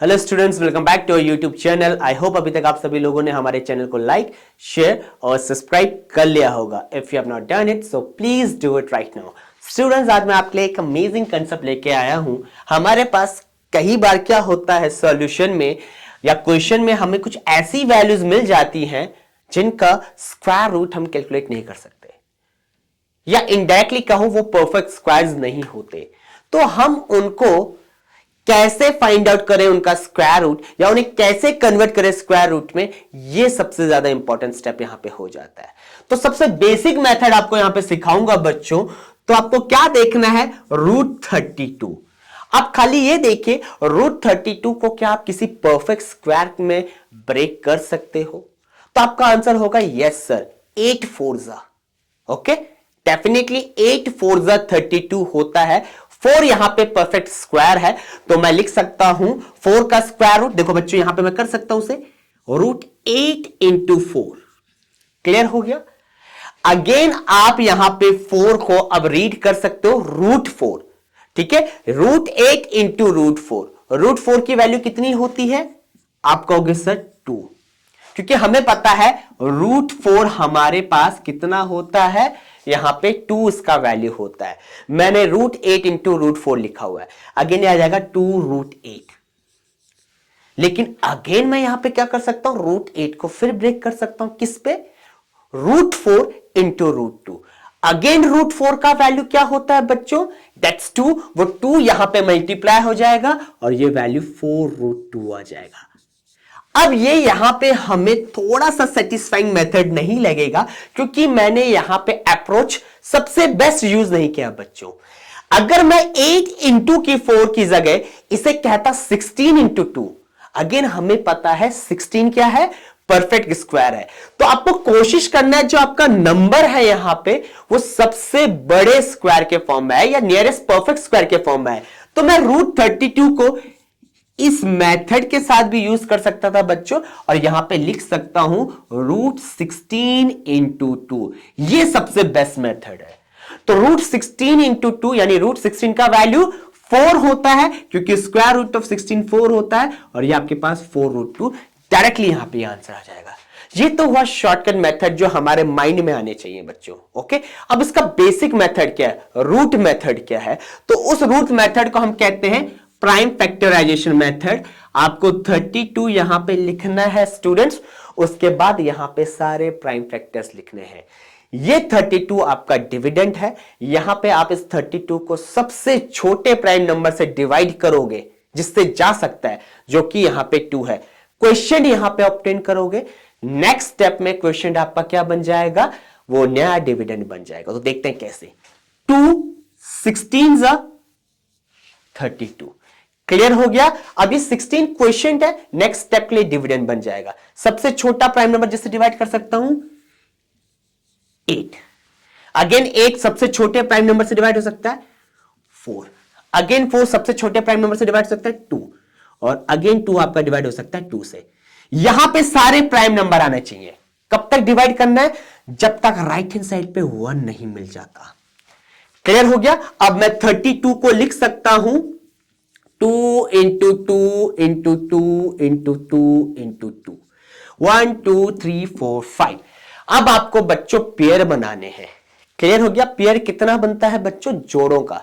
Hello students, welcome back to YouTube channel. I hope अभी तक आप सभी लोगों ने हमारे चैनल को लाइक, शेयर और सब्सक्राइब कर लिया होगा। If you have not done it so please do it right now. Students, आज मैं आपके लिए एक अमेजिंग कंसेप्ट लेके आया हूं। हमारे पास कई बार क्या होता है, सॉल्यूशन में या क्वेश्चन में हमें कुछ ऐसी वैल्यूज मिल जाती हैं जिनका स्क्वायर रूट हम कैलकुलेट नहीं कर सकते, या इनडायरेक्टली कहूं वो परफेक्ट स्क्वायर्स नहीं होते। तो हम उनको कैसे फाइंड आउट करें, उनका स्क्वायर रूट, या उन्हें कैसे कन्वर्ट करें स्क्वायर रूट में, ये सबसे ज्यादा इंपॉर्टेंट स्टेप यहां पे हो जाता है। तो सबसे बेसिक मेथड आपको यहां पे सिखाऊंगा बच्चों। तो आपको क्या देखना है, √32। आप खाली ये देखिए, √32 को क्या आप किसी परफेक्ट स्क्वायर में ब्रेक कर सकते हो? तो आपका आंसर होगा यस सर, 8 4 ओके, डेफिनेटली 8 4 32 होता है। 4 यहां पे परफेक्ट स्क्वायर है, तो मैं लिख सकता हूं 4 का स्क्वायर रूट। देखो बच्चों, यहां पे मैं कर सकता हूं उसे √8 × 4। क्लियर हो गया? अगेन आप यहां पे 4 को अब रीड कर सकते हो √4। ठीक है, √8 × √4। √4 की वैल्यू कितनी होती है? आप कहोगे सर 2, क्योंकि हमें पता है √4 हमारे पास कितना होता है, यहां पे 2 इसका वैल्यू होता है। मैंने √8 × √4 लिखा हुआ है, अगेन आ जाएगा 2√8। लेकिन अगेन मैं यहां पे क्या कर सकता हूं, √8 को फिर ब्रेक कर सकता हूं, किस पे? √4 × √2। अगेन √4 का वैल्यू क्या होता है बच्चों? दैट्स 2। वो 2 यहां पे मल्टीप्लाई हो जाएगा और ये वैल्यू 4√2 आ जाएगा। अब ये यहां पे हमें थोड़ा सा सेटिस्फाइंग मेथड नहीं लगेगा, क्योंकि मैंने यहां पे अप्रोच सबसे बेस्ट यूज नहीं किया बच्चों। अगर मैं 8 × की 4 की जगह इसे कहता 16 × 2, अगेन हमें पता है 16 क्या है, परफेक्ट स्क्वायर है। तो आपको कोशिश करना है जो आपका नंबर है यहां पे वो सबसे बड़े स्क्वायर के फॉर्म में है या नियरेस्ट परफेक्ट स्क्वायर के फॉर्म में है। तो मैं √32 को इस मेथड के साथ भी यूज कर सकता था बच्चों, और यहां पे लिख सकता हूं √16 × 2। ये सबसे बेस्ट मेथड है। तो √16 × 2 यानी √16 का वैल्यू 4 होता है, क्योंकि स्क्वायर रूट ऑफ 16 4 होता है, और ये आपके पास 4√2 डायरेक्टली यहां पे आंसर आ जाएगा। ये तो हुआ शॉर्टकट मेथड जो हमारे माइंड में आने चाहिए बच्चों। ओके, अब इसका बेसिक मेथड क्या है, रूट मेथड क्या है? तो उस रूट मेथड को हम कहते हैं प्राइम फैक्टराइजेशन मेथड। आपको 32 यहां पे लिखना है स्टूडेंट्स, उसके बाद यहां पे सारे प्राइम फैक्टर्स लिखने हैं। ये 32 आपका डिविडेंड है। यहां पे आप इस 32 को सबसे छोटे प्राइम नंबर से डिवाइड करोगे जिससे जा सकता है, जो कि यहां पे 2 है। क्वेश्चन यहां पे ऑब्टेन करोगे। नेक्स्ट स्टेप में क्वेश्चन आपका क्या बन जाएगा, वो नया डिविडेंड बन जाएगा। तो देखते हैं कैसे। 2 16 32। क्लियर हो गया? अब ये 16 क्वेश्चन है, नेक्स्ट स्टेप के लिए डिविडेंड बन जाएगा। सबसे छोटा प्राइम नंबर जिससे डिवाइड कर सकता हूं 8। अगेन 8 सबसे छोटे प्राइम नंबर से डिवाइड हो सकता है 4। अगेन 4 सबसे छोटे प्राइम नंबर से डिवाइड हो सकता है 2, और अगेन 2 आपका डिवाइड हो सकता है 2 से। यहां पे सारे प्राइम नंबर आने चाहिए। कब तक डिवाइड करना है? जब तक राइट हैंड साइड पे 1 नहीं मिल जाता। क्लियर हो गया? अब मैं 32 को लिख सकता हूं 2 × 2 × 2 × 2 × 2 1 2 3 4 5। अब आपको बच्चों पेयर बनाने हैं। क्लियर हो गया? पेयर कितना बनता है बच्चों? जोड़ों का।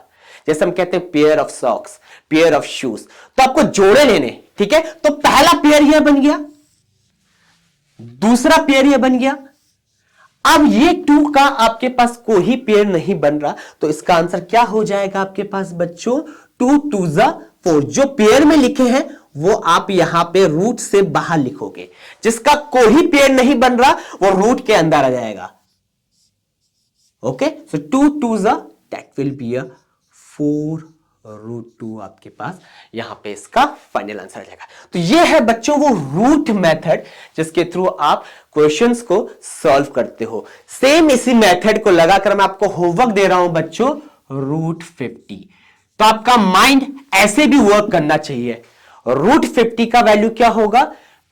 जैसे हम कहते हैं pair of socks, pair of shoes. तो आपको जोड़े लेने, ठीक है? तो पहला पेयर यह बन गया, दूसरा पेयर यह बन गया। अब ये 2 का आपके पास कोई पेयर नहीं बन रहा, तो इसका आंसर क्या हो जाएगा आपके पास बच्चों? 2 2 4। जो पेयर में लिखे हैं वो आप यहां पे रूट से बाहर लिखोगे। जिसका कोई पेयर नहीं बन रहा वो रूट के अंदर आ जाएगा। Okay, so 2 2 that will be a 4√2 आपके पास यहां पे इसका फाइनल आंसर आ जाएगा। तो ये है बच्चों वो रूट मेथड जिसके थ्रू आप क्वेश्चंस को सॉल्व करते हो। सेम इसी मेथड को लगाकर मैं आपको होमवर्क दे रहा हूं बच्चों, √50। तो आपका माइंड ऐसे भी वर्क करना चाहिए। √50 का वैल्यू क्या होगा?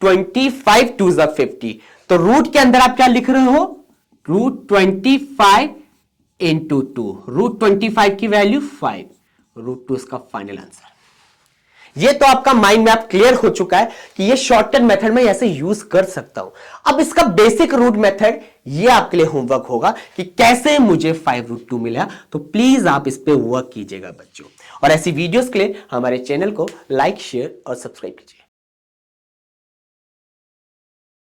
25 2 50। तो रूट के अंदर आप क्या लिख रहे हो? √25 × 2। √25 की वैल्यू 5, √2 इसका फाइनल आंसर। ये तो आपका माइंड मैप क्लियर हो चुका है कि ये शॉर्टकट मेथड में ऐसे यूज कर सकता हूं। अब इसका बेसिक रूट मेथड ये आपके लिए होमवर्क होगा कि कैसे मुझे 5√2 मिला। तो प्लीज आप इस पे वर्क कीजिएगा बच्चों, और ऐसी वीडियोस के लिए हमारे चैनल को लाइक, शेयर और सब्सक्राइब कीजिए।